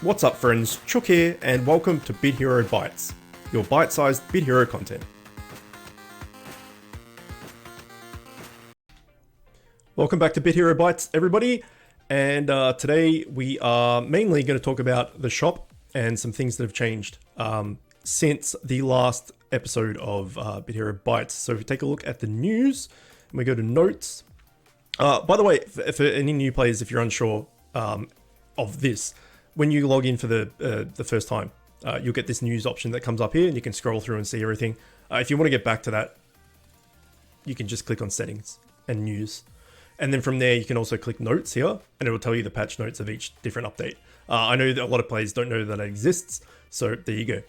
What's up friends, Chook here and welcome to Bit Hero Bytes, your bite-sized Bit Hero content. Welcome back to Bit Hero Bytes everybody, and today we are mainly going to talk about the shop and some things that have changed since the last episode of Bit Hero Bytes. So if you take a look at the news and we go to notes, by the way, for any new players, if you're unsure of this, when you log in for the first time, you'll get this news option that comes up here and you can scroll through and see everything. If you want to get back to that, you can just click on settings and news. And then from there, you can also click notes here and it will tell you the patch notes of each different update. I know that a lot of players don't know that it exists, so there you go.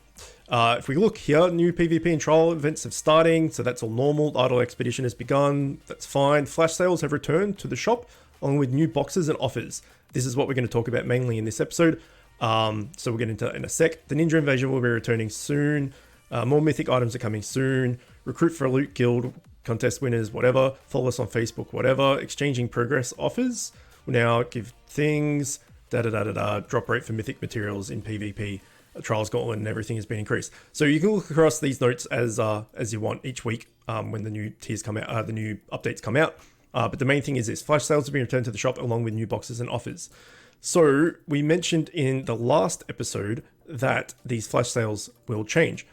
If we look here, new PvP and trial events have starting, so that's all normal. Idle Expedition has begun, that's fine. Flash sales have returned to the shop, along with new boxes and offers. This is what we're going to talk about mainly in this episode, so we'll get into that in a sec. The Ninja Invasion will be returning soon. More mythic items are coming soon. Recruit for a loot guild, contest winners, whatever. Follow us on Facebook, whatever. Exchanging progress offers will now give things. Drop rate for mythic materials in PvP. Trials Gauntlet and everything has been increased. So you can look across these notes as you want each week when the new tiers come out, the new updates come out. But the main thing is this: flash sales have been returned to the shop along with new boxes and offers. So we mentioned in the last episode that these flash sales will change.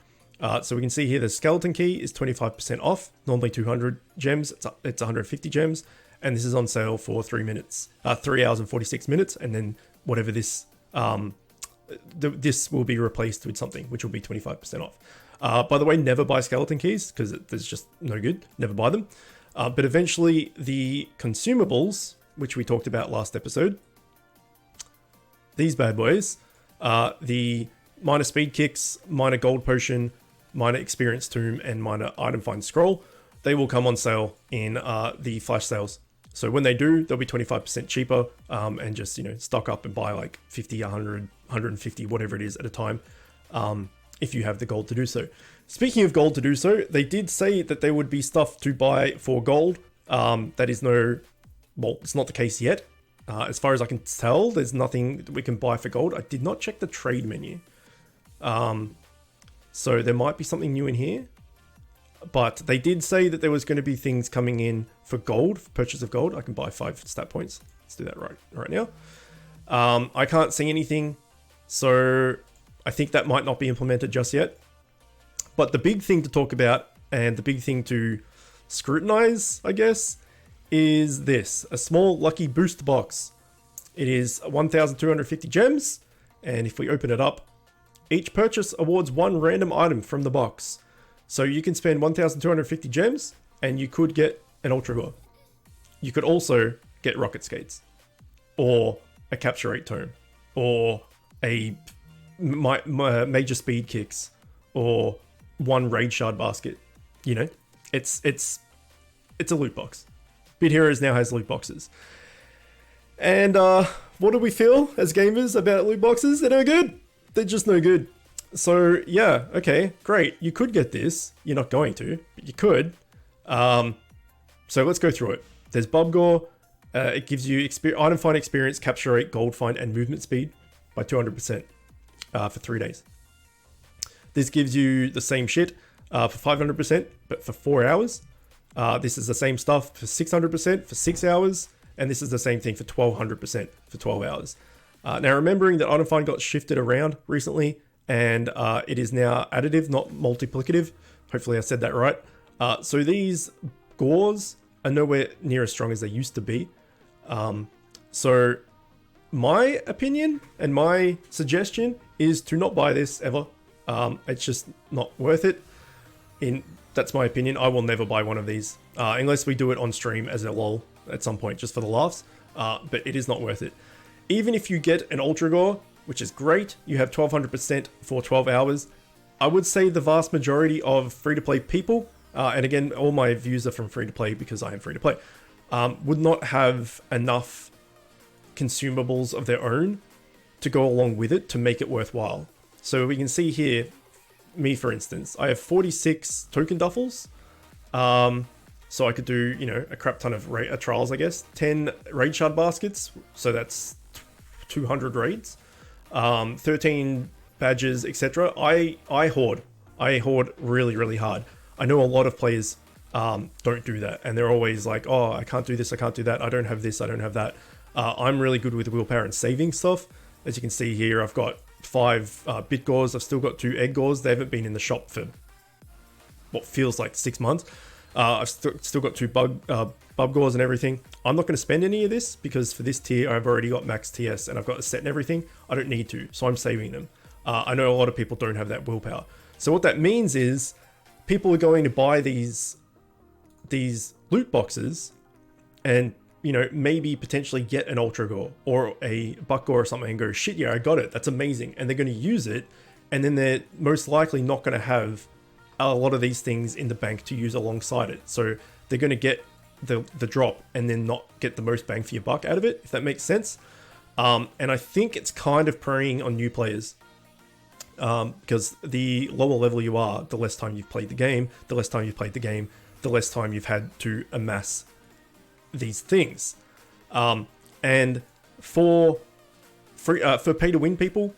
So we can see here the skeleton key is 25% off, normally 200 gems, it's 150 gems, and this is on sale for 3 hours and 46 minutes, and then whatever this this will be replaced with something which will be 25% off. By the way, never buy skeleton keys because there's just no good. Never buy them. But eventually the consumables, which we talked about last episode, these bad boys, the minor speed kicks, minor gold potion, minor experience tomb, and minor item find scroll, they will come on sale in the flash sales. So when they do, they'll be 25% cheaper, and just, stock up and buy like 50, 100, 150, whatever it is at a time, if you have the gold to do so. Speaking of gold to do so, they did say that there would be stuff to buy for gold. That is it's not the case yet. As far as I can tell, there's nothing that we can buy for gold. I did not check the trade menu. So there might be something new in here. But they did say that there was going to be things coming in for gold, for purchase of gold. I can buy 5 stat points. Let's do that right now. I can't see anything, so I think that might not be implemented just yet. But the big thing to talk about and the big thing to scrutinize, I guess, is this: a small lucky boost box. It is 1,250 gems, and if we open it up, each purchase awards 1 random item from the box. So you can spend 1,250 gems and you could get an Ultra Gore. You could also get rocket skates, or a capture rate tome, or a major speed kicks, or 1 raid shard basket. It's a loot box. Bit Heroes now has loot boxes. And what do we feel as gamers about loot boxes? They're no good. They're just no good. So yeah, okay, great. You could get this. You're not going to, but you could. So let's go through it. There's Bub Gore. It gives you item find experience, capture rate, gold find, and movement speed by 200% for 3 days. This gives you the same shit for 500%, but for 4 hours. This is the same stuff for 600% for 6 hours, and this is the same thing for 1200% for 12 hours. Now, remembering that item find got shifted around recently, and it is now additive, not multiplicative. Hopefully I said that right. So these gores are nowhere near as strong as they used to be. So my opinion and my suggestion is to not buy this ever. It's just not worth it. That's my opinion. I will never buy one of these unless we do it on stream as a lol at some point, just for the laughs. But it is not worth it. Even if you get an Ultra Gore, which is great, you have 1200% for 12 hours. I would say the vast majority of free-to-play people, and again, all my views are from free-to-play because I am free-to-play, would not have enough consumables of their own to go along with it to make it worthwhile. So we can see here, me for instance, I have 46 token duffels. So I could do, a crap ton of trials, I guess. 10 raid shard baskets, so that's 200 raids. 13 badges, etc. I hoard. I hoard really, really hard. I know a lot of players don't do that, and they're always like, oh, I can't do this, I can't do that, I don't have this, I don't have that. I'm really good with willpower and saving stuff. As you can see here, I've got 5 bit gores, I've still got 2 egg gores. They haven't been in the shop for what feels like 6 months. I've still got 2 bub gores and everything. I'm not going to spend any of this because for this tier, I've already got max TS and I've got a set and everything. I don't need to, so I'm saving them. I know a lot of people don't have that willpower. So what that means is people are going to buy these loot boxes and, you know, maybe potentially get an ultra gore or a buck gore or something and go, shit, yeah, I got it. That's amazing. And they're going to use it. And then they're most likely not going to have a lot of these things in the bank to use alongside it. So they're going to get the drop and then not get the most bang for your buck out of it, if that makes sense. And I think it's kind of preying on new players. Because the lower level you are, the less time you've played the game, the less time you've played the game, the less time you've had to amass these things. And for pay to win people,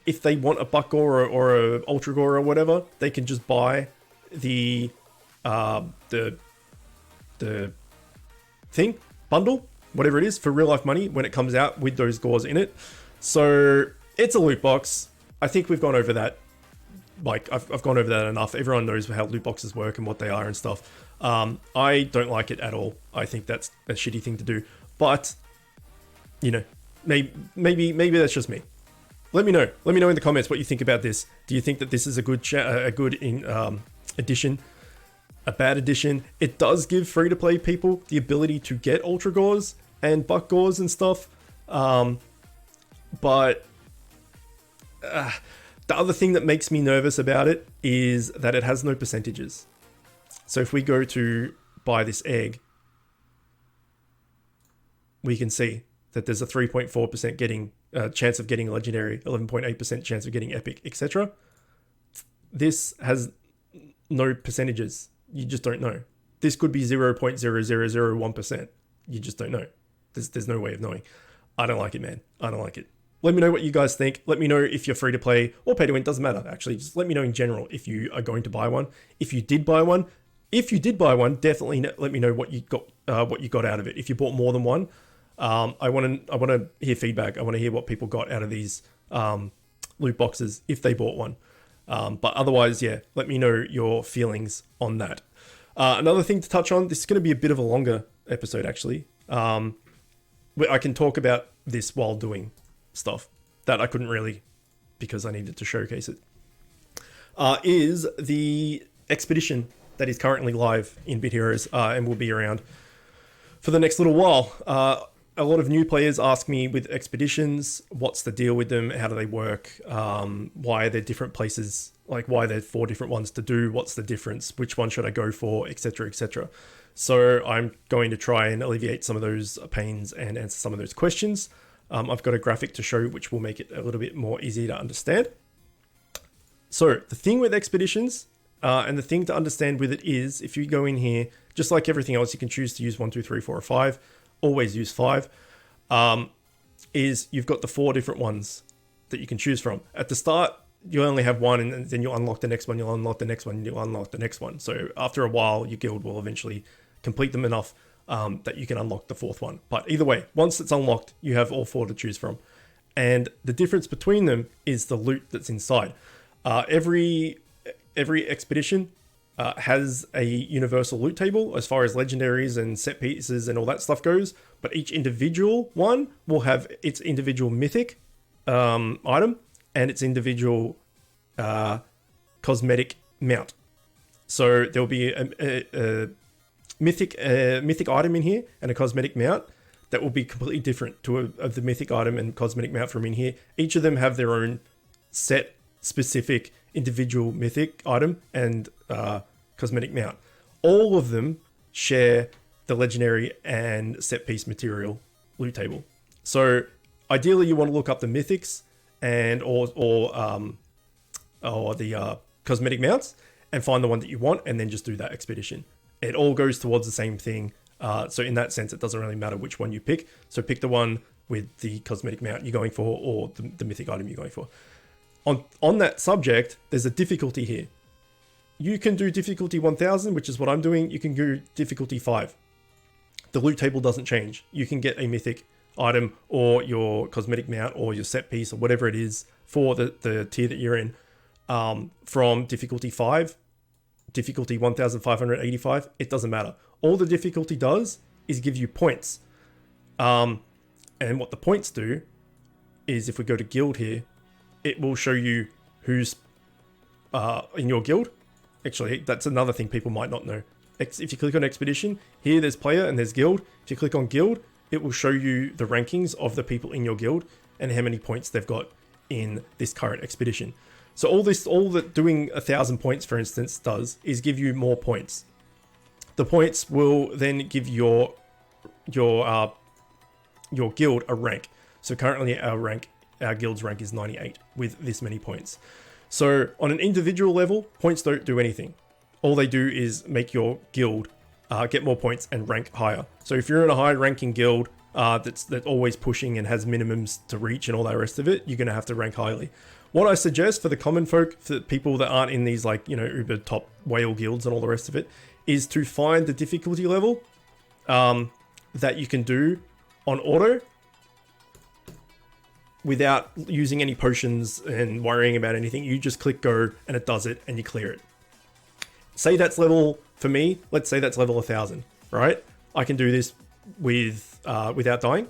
if they want a buck gore or a ultra gore or whatever, they can just buy the thing bundle, whatever it is, for real life money when it comes out with those gores in it. So it's a loot box. I think we've gone over that. Like, I've gone over that enough. Everyone knows how loot boxes work and what they are and stuff. I don't like it at all. I think that's a shitty thing to do. But, you know, maybe that's just me. Let me know. Let me know in the comments what you think about this. Do you think that this is a good addition? A bad addition? It does give free-to-play people the ability to get ultra gores and buck gores and stuff. But the other thing that makes me nervous about it is that it has no percentages. So if we go to buy this egg, we can see that there's a 3.4% getting chance of getting legendary, 11.8% chance of getting epic, etc. This has no percentages. You just don't know. This could be 0.0001%. You just don't know. There's no way of knowing. I don't like it, man. I don't like it. Let me know what you guys think. Let me know if you're free to play or pay to win. Doesn't matter, actually. Just let me know in general if you are going to buy one. If you did buy one, definitely let me know what you got out of it. If you bought more than one, I want to hear feedback. I want to hear what people got out of these loot boxes if they bought one. But otherwise, yeah, let me know your feelings on that. Another thing to touch on, this is going to be a bit of a longer episode, actually. I can talk about this while doing stuff that I couldn't really because I needed to showcase it. Is the expedition that is currently live in Bit Heroes and will be around for the next little while. A lot of new players ask me with expeditions, what's the deal with them? How do they work? Why are there different places? Like, why are there 4 different ones to do? What's the difference? Which one should I go for? Etc. etc. So I'm going to try and alleviate some of those pains and answer some of those questions. I've got a graphic to show which will make it a little bit more easy to understand. So the thing with expeditions, and the thing to understand with it is, if you go in here, just like everything else, you can choose to use 1, 2, 3, 4, or 5. Always use 5. Is you've got the 4 different ones that you can choose from. At the start, you only have one, and then you'll unlock the next one, you'll unlock the next one, you'll unlock the next one. So after a while, your guild will eventually complete them enough that you can unlock the 4th one. But either way, once it's unlocked, you have all 4 to choose from. And the difference between them is the loot that's inside. Every expedition has a universal loot table as far as legendaries and set pieces and all that stuff goes, but each individual one will have its individual mythic item and its individual cosmetic mount. So there'll be a mythic item in here and a cosmetic mount that will be completely different to of the mythic item and cosmetic mount from in here. Each of them have their own set specific individual mythic item and cosmetic mount. All of them share the legendary and set piece material loot table. So ideally you want to look up the mythics and or the cosmetic mounts and find the one that you want and then just do that expedition. It all goes towards the same thing. So in that sense, it doesn't really matter which one you pick. So pick the one with the cosmetic mount you're going for or the mythic item you're going for. On that subject, there's a difficulty here. You can do difficulty 1000, which is what I'm doing. You can do difficulty 5. The loot table doesn't change. You can get a mythic item or your cosmetic mount or your set piece or whatever it is for the tier that you're in from difficulty 5, difficulty 1585. It doesn't matter. All the difficulty does is give you points. And what the points do is, if we go to guild here, it will show you who's in your guild. Actually, that's another thing people might not know. If you click on expedition, here there's player and there's guild. If you click on guild, it will show you the rankings of the people in your guild and how many points they've got in this current expedition. So all that doing 1,000 points, for instance, does is give you more points. The points will then give your guild a rank. So currently our guild's rank is 98 with this many points. So on an individual level, points don't do anything. All they do is make your guild get more points and rank higher. So if you're in a high ranking guild that's always pushing and has minimums to reach and all that rest of it, you're going to have to rank highly. What I suggest for the common folk, for people that aren't in these uber top whale guilds and all the rest of it, is to find the difficulty level that you can do on auto without using any potions and worrying about anything. You just click go and it does it and you clear it. Say that's level, for me, let's say that's level 1000, right? I can do this without dying.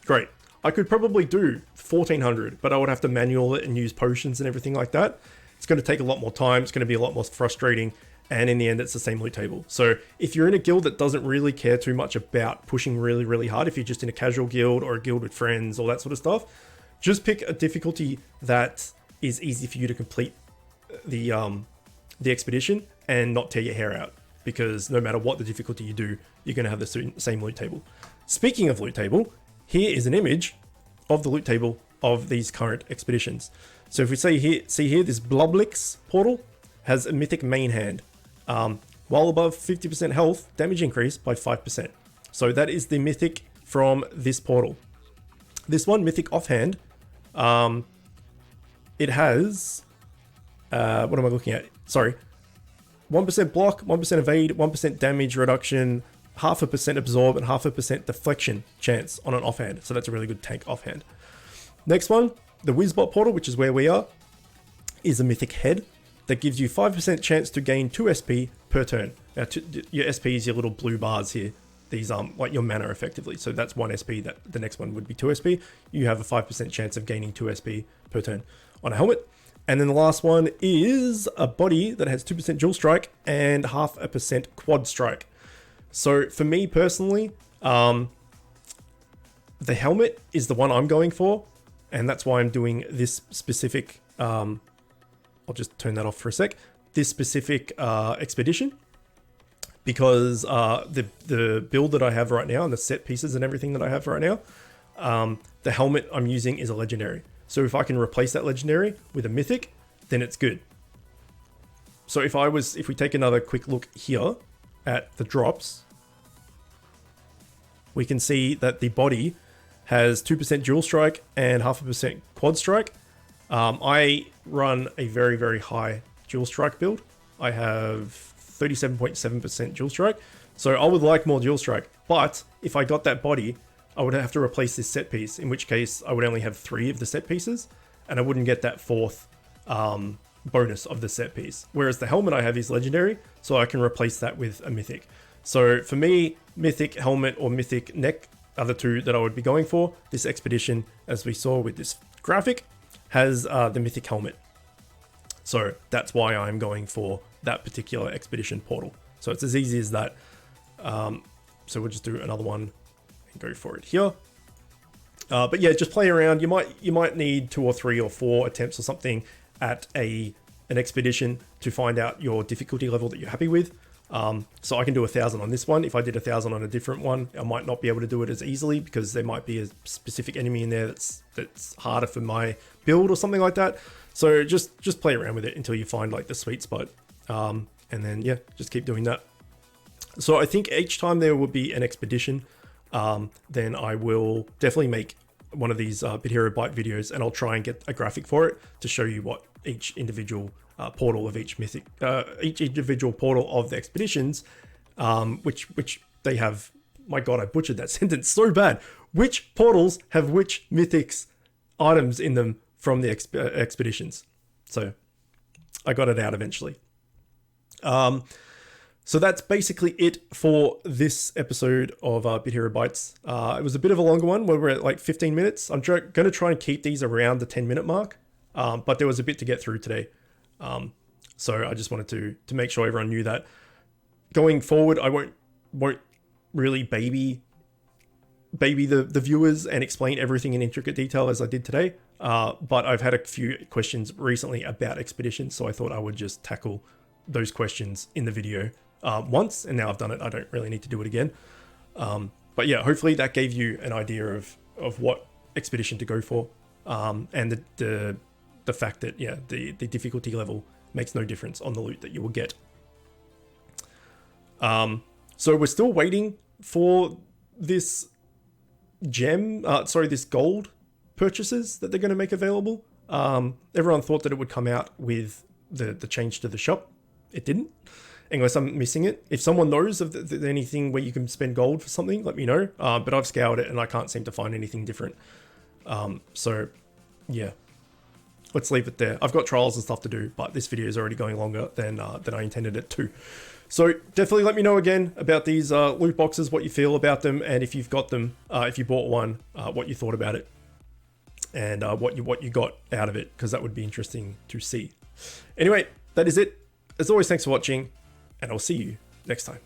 Great. I could probably do 1400, but I would have to manual it and use potions and everything like that. It's going to take a lot more time. It's going to be a lot more frustrating. And in the end, it's the same loot table. So if you're in a guild that doesn't really care too much about pushing really, really hard, if you're just in a casual guild or a guild with friends, all that sort of stuff, just pick a difficulty that is easy for you to complete the expedition and not tear your hair out. Because no matter what the difficulty you do, you're going to have the same loot table. Speaking of loot table, here is an image of the loot table of these current expeditions. So if we see here, this Blublix portal has a mythic main hand. While above 50% health, damage increase by 5%. So that is the mythic from this portal. This one, mythic offhand, it has, what am I looking at? Sorry, 1% block, 1% evade, 1% damage reduction, 0.5% absorb, and 0.5% deflection chance on an offhand. So that's a really good tank offhand. Next one, the Wizbot portal, which is where we are, is a mythic head that gives you 5% chance to gain 2 SP per turn. Now, your SP is your little blue bars here. These like your mana effectively. So that's 1 SP, that the next one would be 2 SP. You have a 5% chance of gaining 2 SP per turn on a helmet. And then the last one is a body that has 2% dual strike and 0.5% quad strike. So for me personally, the helmet is the one I'm going for. And that's why I'm doing this specific, I'll just turn that off for a sec. This specific expedition, because the build that I have right now and the set pieces and everything that I have right now, the helmet I'm using is a legendary. So if I can replace that legendary with a mythic, then it's good. So if we take another quick look here at the drops, we can see that the body has 2% dual strike and 0.5% quad strike. I run a very, very high dual strike build. I have 37.7% dual strike. So I would like more dual strike, but if I got that body, I would have to replace this set piece, in which case I would only have 3 of the set pieces and I wouldn't get that 4th bonus of the set piece. Whereas the helmet I have is legendary, so I can replace that with a mythic. So for me, mythic helmet or mythic neck are the 2 that I would be going for. This expedition, as we saw with this graphic, has the mythic helmet. So that's why I'm going for that particular expedition portal. So it's as easy as that. So we'll just do another one and go for it here. But yeah, just play around. You might need 2 or 3 or 4 attempts or something at an expedition to find out your difficulty level that you're happy with. So I can do 1,000 on this one. If I did 1,000 on a different one, I might not be able to do it as easily because there might be a specific enemy in there that's harder for my build or something like that. So just play around with it until you find like the sweet spot. And then yeah, just keep doing that. So I think each time there will be an expedition, then I will definitely make one of these Bit Hero Byte videos, and I'll try and get a graphic for it to show you what each individual portal of each individual portal of the expeditions, which they have. My God, I butchered that sentence so bad. Which portals have which mythics items in them from the expeditions? So I got it out eventually. So that's basically it for this episode of Bit Hero Bytes. It was a bit of a longer one where we're at like 15 minutes. I'm going to try and keep these around the 10-minute mark, but there was a bit to get through today. So I just wanted to make sure everyone knew that. Going forward, I won't really baby the viewers and explain everything in intricate detail as I did today. But I've had a few questions recently about expeditions, so I thought I would just tackle those questions in the video once, and now I've done it. I don't really need to do it again. But yeah, hopefully that gave you an idea of what expedition to go for, and the fact that the difficulty level makes no difference on the loot that you will get. So we're still waiting for this this gold purchases that they're going to make available. Everyone thought that it would come out with the change to the shop. It didn't, unless I'm missing it. If someone knows of anything where you can spend gold for something, let me know. But I've scoured it and I can't seem to find anything different. So yeah, let's leave it there. I've got trials and stuff to do, but this video is already going longer than I intended it to. So definitely let me know again about these loot boxes, what you feel about them, and if you've got them, if you bought one, what you thought about it, and what you got out of it, because that would be interesting to see. Anyway, that is it. As always, thanks for watching, and I'll see you next time.